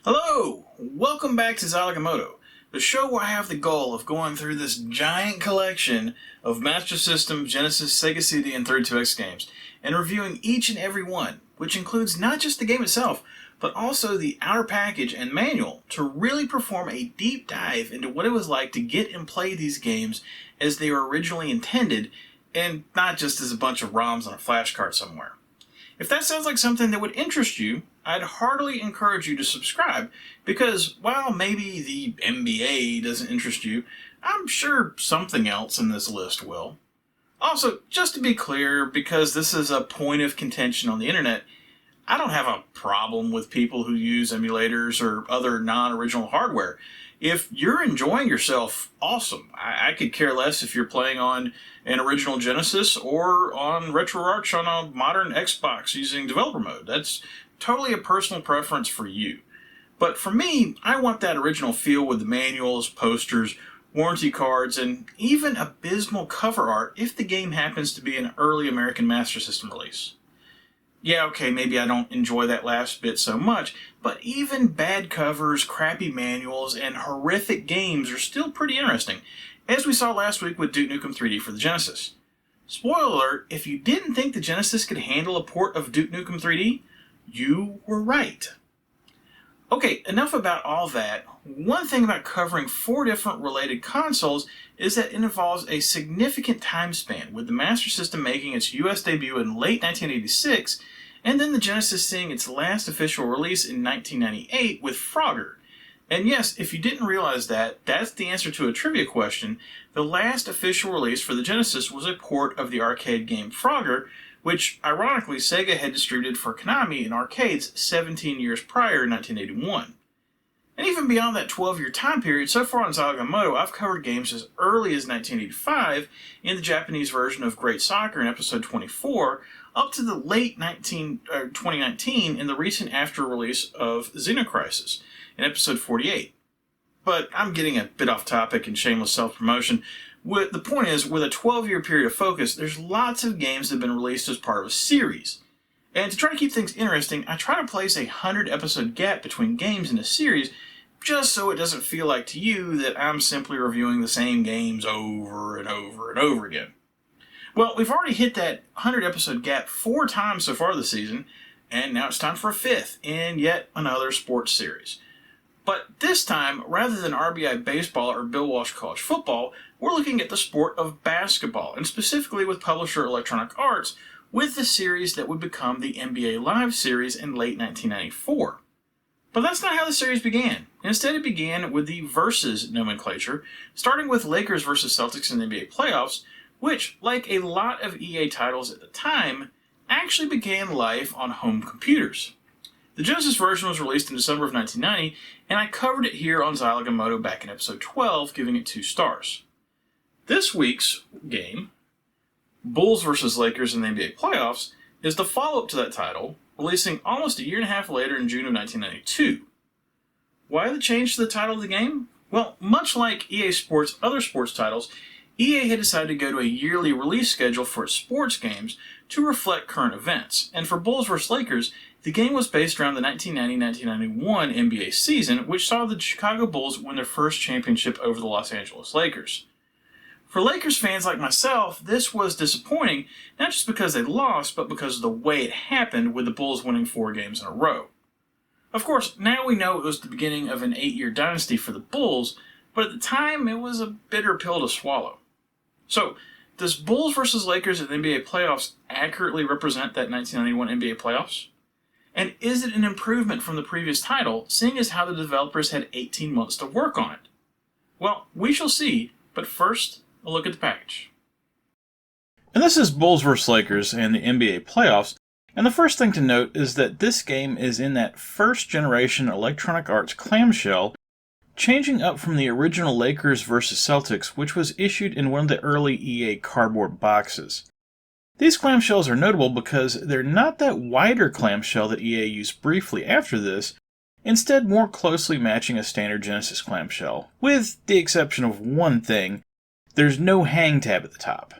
Hello! Welcome back to Zilog and Moto, the show where I have the goal of going through this giant collection of Master System, Genesis, Sega CD, and 32X games, and reviewing each and every one, which includes not just the game itself, but also the outer package and manual to really perform a deep dive into what it was like to get and play these games as they were originally intended, and not just as a bunch of ROMs on a flash card somewhere. If that sounds like something that would interest you, I'd heartily encourage you to subscribe, because while maybe the NBA doesn't interest you, I'm sure something else in this list will. Also, just to be clear, because this is a point of contention on the internet, I don't have a problem with people who use emulators or other non-original hardware. If you're enjoying yourself, awesome. I could care less if you're playing on an original Genesis or on RetroArch on a modern Xbox using developer mode. That's totally a personal preference for you. But for me, I want that original feel with the manuals, posters, warranty cards, and even abysmal cover art if the game happens to be an early American Master System release. Yeah, okay, maybe I don't enjoy that last bit so much, but even bad covers, crappy manuals, and horrific games are still pretty interesting, as we saw last week with Duke Nukem 3D for the Genesis. Spoiler alert, if you didn't think the Genesis could handle a port of Duke Nukem 3D, you were right. Okay, enough about all that. One thing about covering 4 different related consoles is that it involves a significant time span, with the Master System making its US debut in late 1986, and then the Genesis seeing its last official release in 1998 with Frogger. And yes, if you didn't realize that, that's the answer to a trivia question. The last official release for the Genesis was a port of the arcade game Frogger, which, ironically, Sega had distributed for Konami in arcades 17 years prior in 1981. And even beyond that 12-year time period, so far on Zilog and Moto, I've covered games as early as 1985 in the Japanese version of Great Soccer in episode 24, up to the late 2019 in the recent after-release of Xenocrisis in episode 48. But I'm getting a bit off topic and shameless self-promotion. The point is, with a 12-year period of focus, there's lots of games that have been released as part of a series. And to try to keep things interesting, I try to place a 100-episode gap between games in a series, just so it doesn't feel like to you that I'm simply reviewing the same games over and over and over again. Well, we've already hit that 100-episode gap 4 times so far this season, and now it's time for a 5th in yet another sports series. But this time, rather than RBI baseball or Bill Walsh college football, we're looking at the sport of basketball, and specifically with publisher Electronic Arts, with the series that would become the NBA Live series in late 1994. But that's not how the series began. Instead, it began with the Versus nomenclature, starting with Lakers versus Celtics in the NBA playoffs, which, like a lot of EA titles at the time, actually began life on home computers. The Genesis version was released in December of 1990, and I covered it here on Zilog and Moto back in episode 12, giving it 2 stars. This week's game, Bulls vs. Lakers in the NBA playoffs, is the follow-up to that title, releasing almost a year and a half later in June of 1992. Why the change to the title of the game? Well, much like EA Sports' other sports titles, EA had decided to go to a yearly release schedule for its sports games to reflect current events, and for Bulls vs. Lakers, the game was based around the 1990-1991 NBA season, which saw the Chicago Bulls win their first championship over the Los Angeles Lakers. For Lakers fans like myself, this was disappointing, not just because they lost, but because of the way it happened, with the Bulls winning 4 games in a row. Of course, now we know it was the beginning of an 8-year dynasty for the Bulls, but at the time it was a bitter pill to swallow. So, does Bulls vs. Lakers in the NBA playoffs accurately represent that 1991 NBA playoffs? And is it an improvement from the previous title, seeing as how the developers had 18 months to work on it? Well, we shall see, but first, a look at the package. And this is Bulls vs. Lakers and the NBA playoffs, and the first thing to note is that this game is in that first generation Electronic Arts clamshell, changing up from the original Lakers vs. Celtics, which was issued in one of the early EA cardboard boxes. These clamshells are notable because they're not that wider clamshell that EA used briefly after this, instead more closely matching a standard Genesis clamshell, with the exception of one thing: there's no hang tab at the top.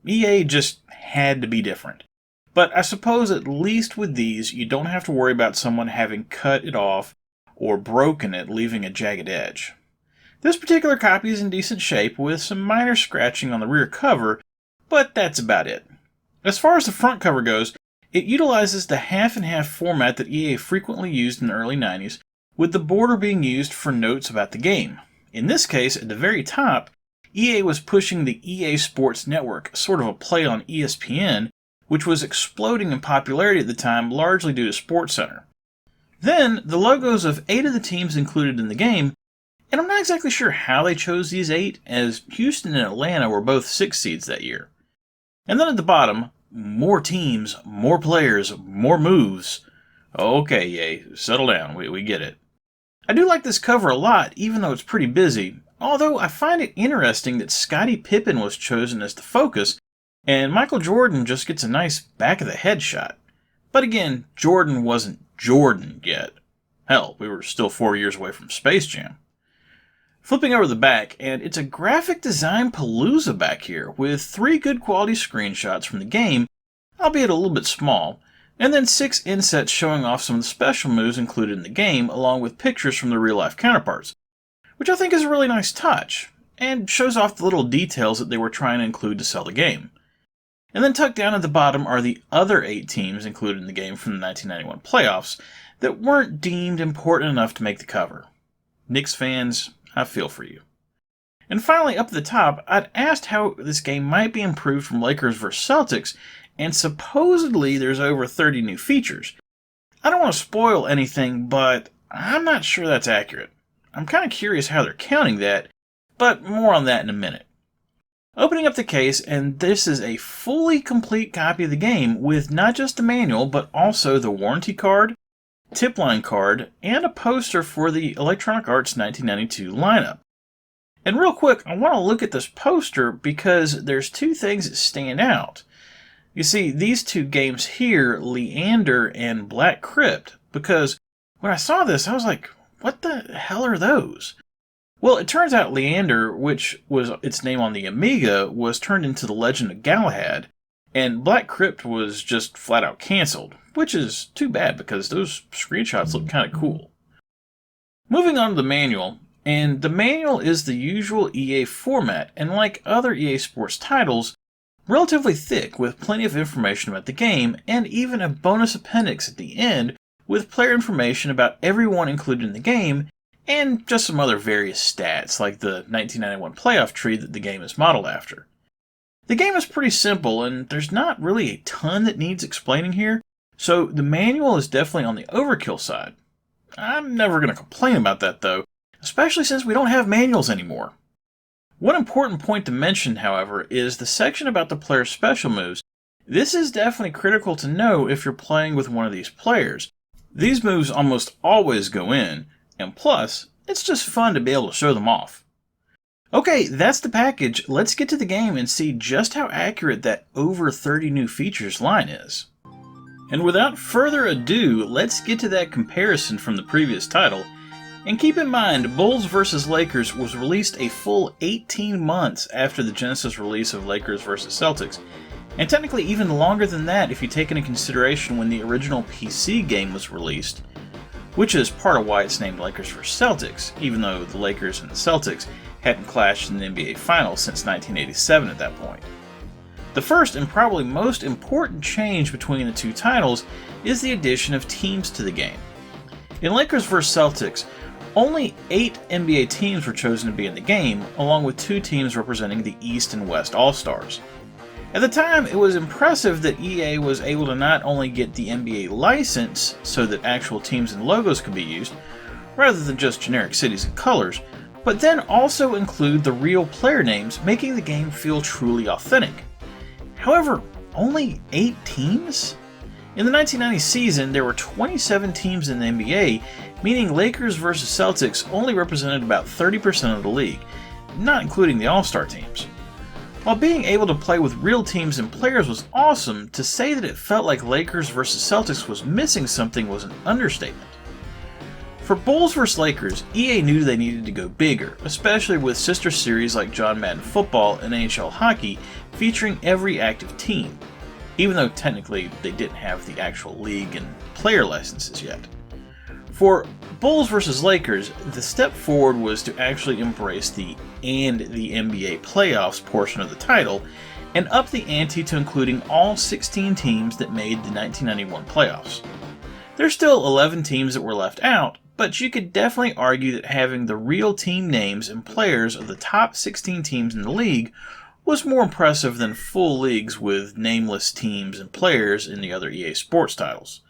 EA just had to be different. But I suppose at least with these, you don't have to worry about someone having cut it off or broken it, leaving a jagged edge. This particular copy is in decent shape with some minor scratching on the rear cover, but that's about it. As far as the front cover goes, it utilizes the half-and-half format that EA frequently used in the early 90s, with the border being used for notes about the game. In this case, at the very top, EA was pushing the EA Sports Network, sort of a play on ESPN, which was exploding in popularity at the time, largely due to SportsCenter. Then, the logos of 8 of the teams included in the game, and I'm not exactly sure how they chose these 8, as Houston and Atlanta were both 6 seeds that year. And then at the bottom, more teams, more players, more moves. Okay, EA, settle down, we get it. I do like this cover a lot, even though it's pretty busy, although I find it interesting that Scottie Pippen was chosen as the focus, and Michael Jordan just gets a nice back-of-the-head shot. But again, Jordan wasn't Jordan yet. Hell, we were still 4 years away from Space Jam. Flipping over the back, and it's a graphic design palooza back here, with 3 good quality screenshots from the game, albeit a little bit small, and then 6 insets showing off some of the special moves included in the game, along with pictures from the real-life counterparts, which I think is a really nice touch, and shows off the little details that they were trying to include to sell the game. And then tucked down at the bottom are the other 8 teams included in the game from the 1991 playoffs that weren't deemed important enough to make the cover. Knicks fans, I feel for you. And finally, up at the top, I'd asked how this game might be improved from Lakers vs. Celtics, and supposedly there's over 30 new features. I don't want to spoil anything, but I'm not sure that's accurate. I'm kind of curious how they're counting that, but more on that in a minute. Opening up the case, and this is a fully complete copy of the game with not just the manual, but also the warranty card, tip line card, and a poster for the Electronic Arts 1992 lineup. And real quick, I want to look at this poster because there's 2 things that stand out. You see, these 2 games here, Leander and Black Crypt, because when I saw this, I was like, what the hell are those? Well, it turns out Leander, which was its name on the Amiga, was turned into The Legend of Galahad, and Black Crypt was just flat out cancelled, which is too bad because those screenshots look kind of cool. Moving on to the manual, and the manual is the usual EA format, and like other EA Sports titles, relatively thick with plenty of information about the game, and even a bonus appendix at the end with player information about everyone included in the game, and just some other various stats, like the 1991 playoff tree that the game is modeled after. The game is pretty simple, and there's not really a ton that needs explaining here, so the manual is definitely on the overkill side. I'm never going to complain about that though, especially since we don't have manuals anymore. One important point to mention, however, is the section about the player's special moves. This is definitely critical to know if you're playing with one of these players. These moves almost always go in, and plus, it's just fun to be able to show them off. Okay, that's the package. Let's get to the game and see just how accurate that over 30 new features line is. And without further ado, let's get to that comparison from the previous title. And keep in mind, Bulls vs. Lakers was released a full 18 months after the Genesis release of Lakers vs. Celtics, and technically even longer than that if you take into consideration when the original PC game was released, which is part of why it's named Lakers vs. Celtics, even though the Lakers and the Celtics hadn't clashed in the NBA Finals since 1987 at that point. The first and probably most important change between the 2 titles is the addition of teams to the game. In Lakers vs. Celtics, only 8 NBA teams were chosen to be in the game, along with 2 teams representing the East and West All-Stars. At the time, it was impressive that EA was able to not only get the NBA license so that actual teams and logos could be used, rather than just generic cities and colors, but then also include the real player names, making the game feel truly authentic. However, only 8 teams? In the 1990 season, there were 27 teams in the NBA, meaning Lakers vs. Celtics only represented about 30% of the league, not including the All-Star teams. While being able to play with real teams and players was awesome, to say that it felt like Lakers vs. Celtics was missing something was an understatement. For Bulls vs. Lakers, EA knew they needed to go bigger, especially with sister series like John Madden Football and NHL Hockey featuring every active team, even though technically they didn't have the actual league and player licenses yet. For Bulls versus Lakers, the step forward was to actually embrace the NBA playoffs portion of the title and up the ante to including all 16 teams that made the 1991 playoffs. There's still 11 teams that were left out, but you could definitely argue that having the real team names and players of the top 16 teams in the league was more impressive than full leagues with nameless teams and players in the other EA Sports titles.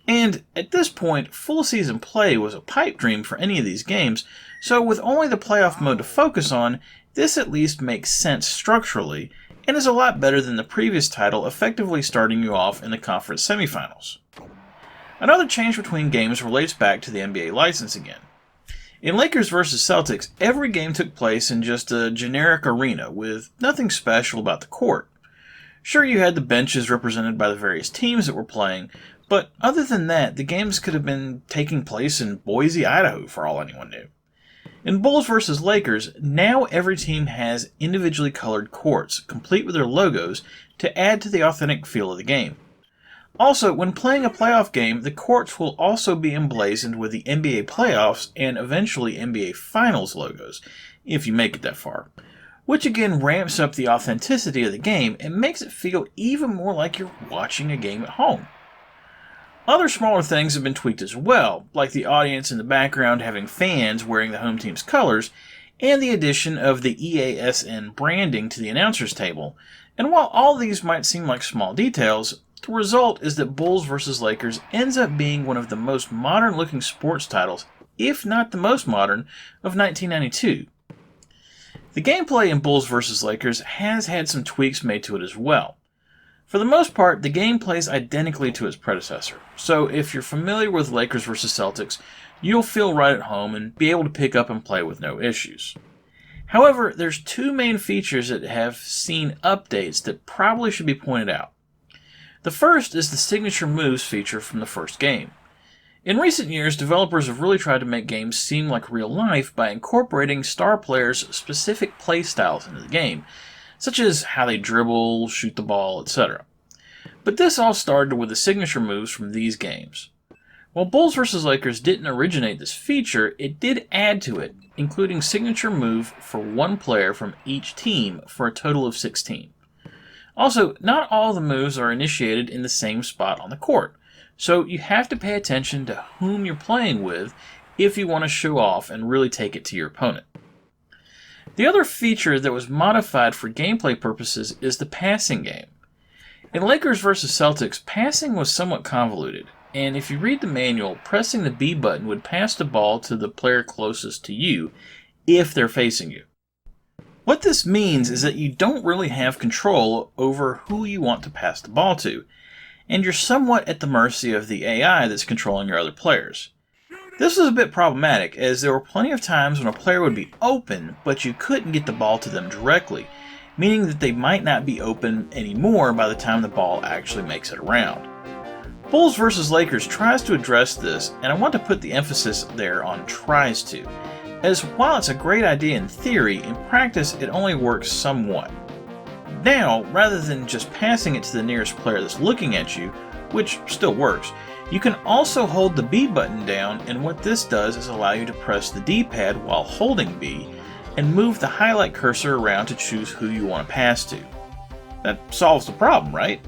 And at this point, full season play was a pipe dream for any of these games, so with only the playoff mode to focus on, this at least makes sense structurally, and is a lot better than the previous title effectively starting you off in the conference semifinals. Another change between games relates back to the NBA license again. In Lakers vs. Celtics, every game took place in just a generic arena with nothing special about the court. Sure, you had the benches represented by the various teams that were playing, but other than that, the games could have been taking place in Boise, Idaho for all anyone knew. In Bulls vs. Lakers, now every team has individually colored courts, complete with their logos, to add to the authentic feel of the game. Also, when playing a playoff game, the courts will also be emblazoned with the NBA playoffs and eventually NBA Finals logos, if you make it that far, which again ramps up the authenticity of the game and makes it feel even more like you're watching a game at home. Other smaller things have been tweaked as well, like the audience in the background having fans wearing the home team's colors, and the addition of the EASN branding to the announcer's table. And while all these might seem like small details, the result is that Bulls vs. Lakers ends up being one of the most modern-looking sports titles, if not the most modern, of 1992. The gameplay in Bulls vs. Lakers has had some tweaks made to it as well. For the most part, the game plays identically to its predecessor, so if you're familiar with Lakers vs. Celtics, you'll feel right at home and be able to pick up and play with no issues. However, there's two main features that have seen updates that probably should be pointed out. The first is the signature moves feature from the first game. In recent years, developers have really tried to make games seem like real life by incorporating star players' specific play styles into the game, such as how they dribble, shoot the ball, etc. But this all started with the signature moves from these games. While Bulls vs. Lakers didn't originate this feature, it did add to it, including signature move for one player from each team for a total of 16. Also, not all the moves are initiated in the same spot on the court, so you have to pay attention to whom you're playing with if you want to show off and really take it to your opponent. The other feature that was modified for gameplay purposes is the passing game. In Lakers vs. Celtics, passing was somewhat convoluted, and if you read the manual, pressing the B button would pass the ball to the player closest to you if they're facing you. What this means is that you don't really have control over who you want to pass the ball to, and you're somewhat at the mercy of the AI that's controlling your other players. This was a bit problematic, as there were plenty of times when a player would be open, but you couldn't get the ball to them directly, meaning that they might not be open anymore by the time the ball actually makes it around. Bulls vs. Lakers tries to address this, and I want to put the emphasis there on tries to, as while it's a great idea in theory, in practice it only works somewhat. Now, rather than just passing it to the nearest player that's looking at you, which still works, you can also hold the B button down, and what this does is allow you to press the D-pad while holding B, and move the highlight cursor around to choose who you want to pass to. That solves the problem, right?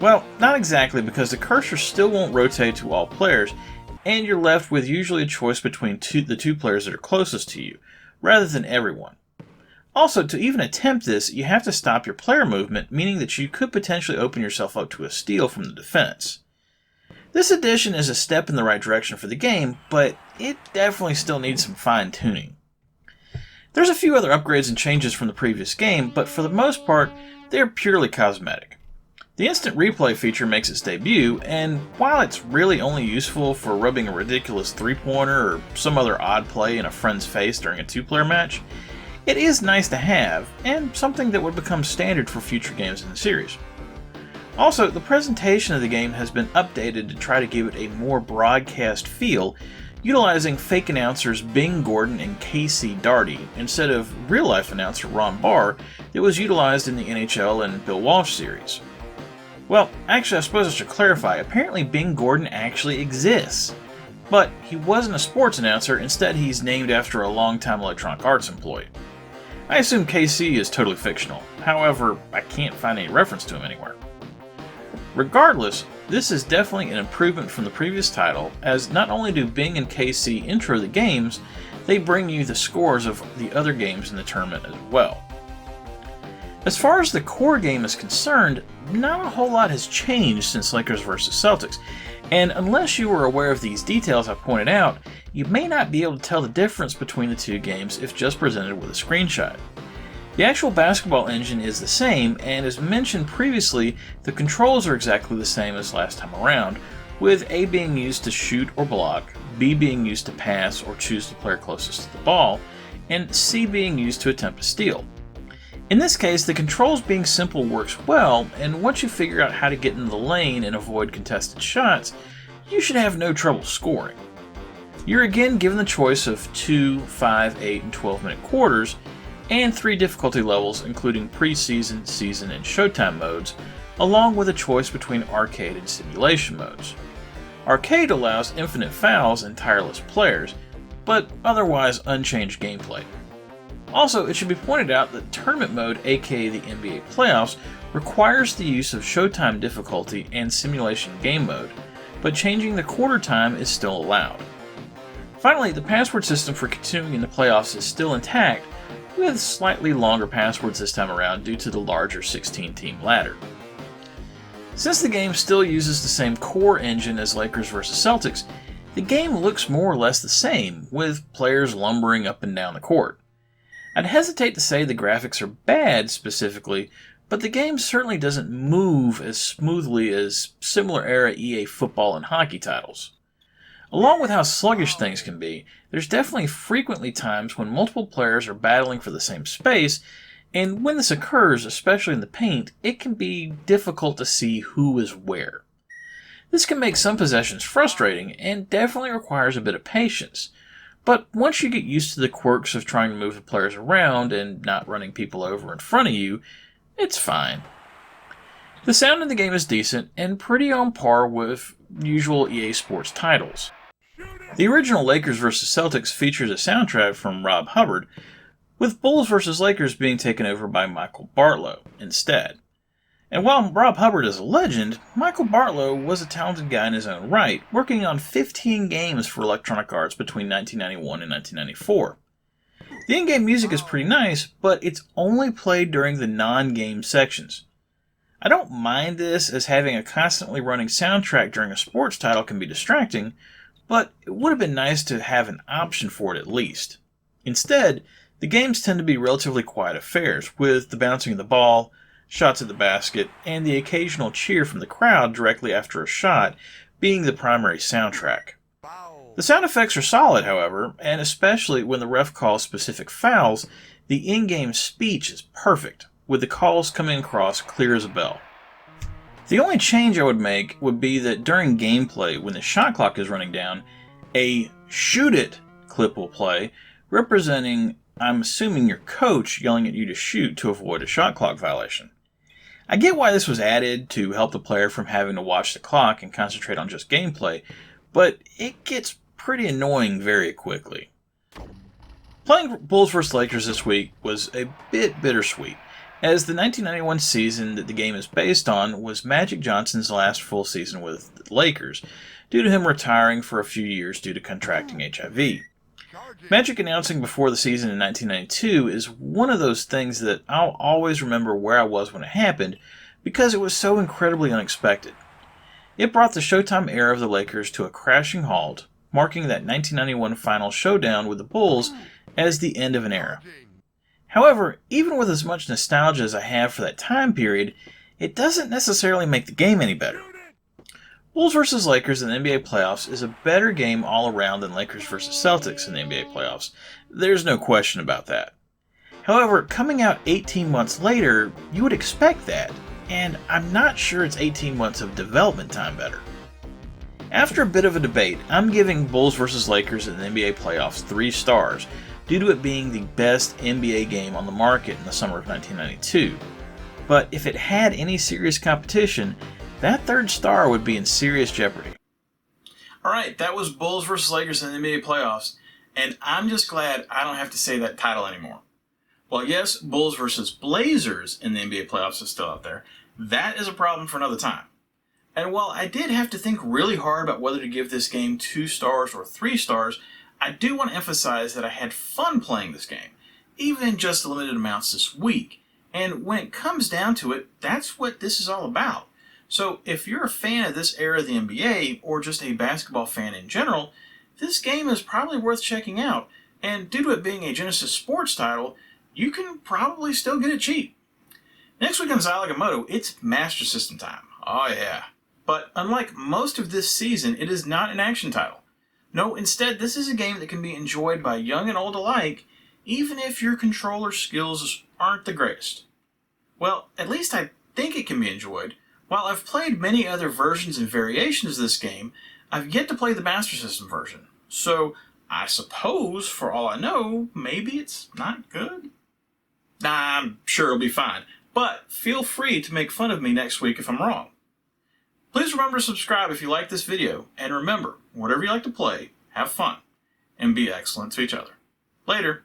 Well, not exactly, because the cursor still won't rotate to all players, and you're left with usually a choice between the two players that are closest to you, rather than everyone. Also, to even attempt this, you have to stop your player movement, meaning that you could potentially open yourself up to a steal from the defense. This addition is a step in the right direction for the game, but it definitely still needs some fine-tuning. There's a few other upgrades and changes from the previous game, but for the most part, they're purely cosmetic. The instant replay feature makes its debut, and while it's really only useful for rubbing a ridiculous three-pointer or some other odd play in a friend's face during a two-player match, it is nice to have, and something that would become standard for future games in the series. Also, the presentation of the game has been updated to try to give it a more broadcast feel, utilizing fake announcers Bing Gordon and Casey Darty instead of real-life announcer Ron Barr that was utilized in the NHL and Bill Walsh series. Well, actually, I suppose I should clarify. Apparently, Bing Gordon actually exists. But he wasn't a sports announcer, instead he's named after a longtime Electronic Arts employee. I assume KC is totally fictional, however, I can't find any reference to him anywhere. Regardless, this is definitely an improvement from the previous title, as not only do Bing and KC intro the games, they bring you the scores of the other games in the tournament as well. As far as the core game is concerned, not a whole lot has changed since Lakers vs. Celtics, and unless you were aware of these details I pointed out, you may not be able to tell the difference between the two games if just presented with a screenshot. The actual basketball engine is the same, and as mentioned previously, the controls are exactly the same as last time around, with A being used to shoot or block, B being used to pass or choose the player closest to the ball, and C being used to attempt to steal. In this case, the controls being simple works well, and once you figure out how to get into the lane and avoid contested shots, you should have no trouble scoring. You're again given the choice of 2, 5, 8, and 12 minute quarters, and 3 difficulty levels including preseason, season, and showtime modes, along with a choice between arcade and simulation modes. Arcade allows infinite fouls and tireless players, but otherwise unchanged gameplay. Also, it should be pointed out that Tournament Mode, aka the NBA Playoffs, requires the use of Showtime difficulty and Simulation Game Mode, but changing the quarter time is still allowed. Finally, the password system for continuing in the playoffs is still intact, with slightly longer passwords this time around due to the larger 16-team ladder. Since the game still uses the same core engine as Lakers vs. Celtics, the game looks more or less the same, with players lumbering up and down the court. I'd hesitate to say the graphics are bad specifically, but the game certainly doesn't move as smoothly as similar era EA football and hockey titles. Along with how sluggish things can be, there's definitely frequently times when multiple players are battling for the same space, and when this occurs, especially in the paint, it can be difficult to see who is where. This can make some possessions frustrating, and definitely requires a bit of patience. But once you get used to the quirks of trying to move the players around and not running people over in front of you, it's fine. The sound in the game is decent and pretty on par with usual EA Sports titles. The original Lakers vs. Celtics features a soundtrack from Rob Hubbard, with Bulls vs. Lakers being taken over by Michael Bartlow instead. And while Rob Hubbard is a legend, Michael Bartlow was a talented guy in his own right, working on 15 games for Electronic Arts between 1991 and 1994. The in-game music is pretty nice, but it's only played during the non-game sections. I don't mind this, as having a constantly running soundtrack during a sports title can be distracting, but it would have been nice to have an option for it at least. Instead, the games tend to be relatively quiet affairs, with the bouncing of the ball, shots at the basket, and the occasional cheer from the crowd directly after a shot being the primary soundtrack. The sound effects are solid, however, and especially when the ref calls specific fouls, the in-game speech is perfect, with the calls coming across clear as a bell. The only change I would make would be that during gameplay, when the shot clock is running down, a "shoot it" clip will play, representing, I'm assuming, your coach yelling at you to shoot to avoid a shot clock violation. I get why this was added to help the player from having to watch the clock and concentrate on just gameplay, but it gets pretty annoying very quickly. Playing Bulls vs. Lakers this week was a bit bittersweet, as the 1991 season that the game is based on was Magic Johnson's last full season with the Lakers, due to him retiring for a few years due to contracting HIV. Magic announcing before the season in 1992 is one of those things that I'll always remember where I was when it happened, because it was so incredibly unexpected. It brought the Showtime era of the Lakers to a crashing halt, marking that 1991 final showdown with the Bulls as the end of an era. However, even with as much nostalgia as I have for that time period, it doesn't necessarily make the game any better. Bulls vs. Lakers in the NBA playoffs is a better game all around than Lakers vs. Celtics in the NBA playoffs. There's no question about that. However, coming out 18 months later, you would expect that, and I'm not sure it's 18 months of development time better. After a bit of a debate, I'm giving Bulls vs. Lakers in the NBA playoffs 3 stars, due to it being the best NBA game on the market in the summer of 1992. But if it had any serious competition, that 3rd star would be in serious jeopardy. Alright, that was Bulls vs. Lakers in the NBA playoffs, and I'm just glad I don't have to say that title anymore. While yes, Bulls vs. Blazers in the NBA playoffs is still out there, that is a problem for another time. And while I did have to think really hard about whether to give this game 2 stars or 3 stars, I do want to emphasize that I had fun playing this game, even in just limited amounts this week. And when it comes down to it, that's what this is all about. So if you're a fan of this era of the NBA, or just a basketball fan in general, this game is probably worth checking out, and due to it being a Genesis Sports title, you can probably still get it cheap. Next week on Zilog and Moto, it's Master System time. Oh yeah. But unlike most of this season, it is not an action title. No, instead, this is a game that can be enjoyed by young and old alike, even if your controller skills aren't the greatest. Well, at least I think it can be enjoyed. While I've played many other versions and variations of this game, I've yet to play the Master System version. So, I suppose, for all I know, maybe it's not good? Nah, I'm sure it'll be fine. But feel free to make fun of me next week if I'm wrong. Please remember to subscribe if you like this video, and remember, whatever you like to play, have fun, and be excellent to each other. Later.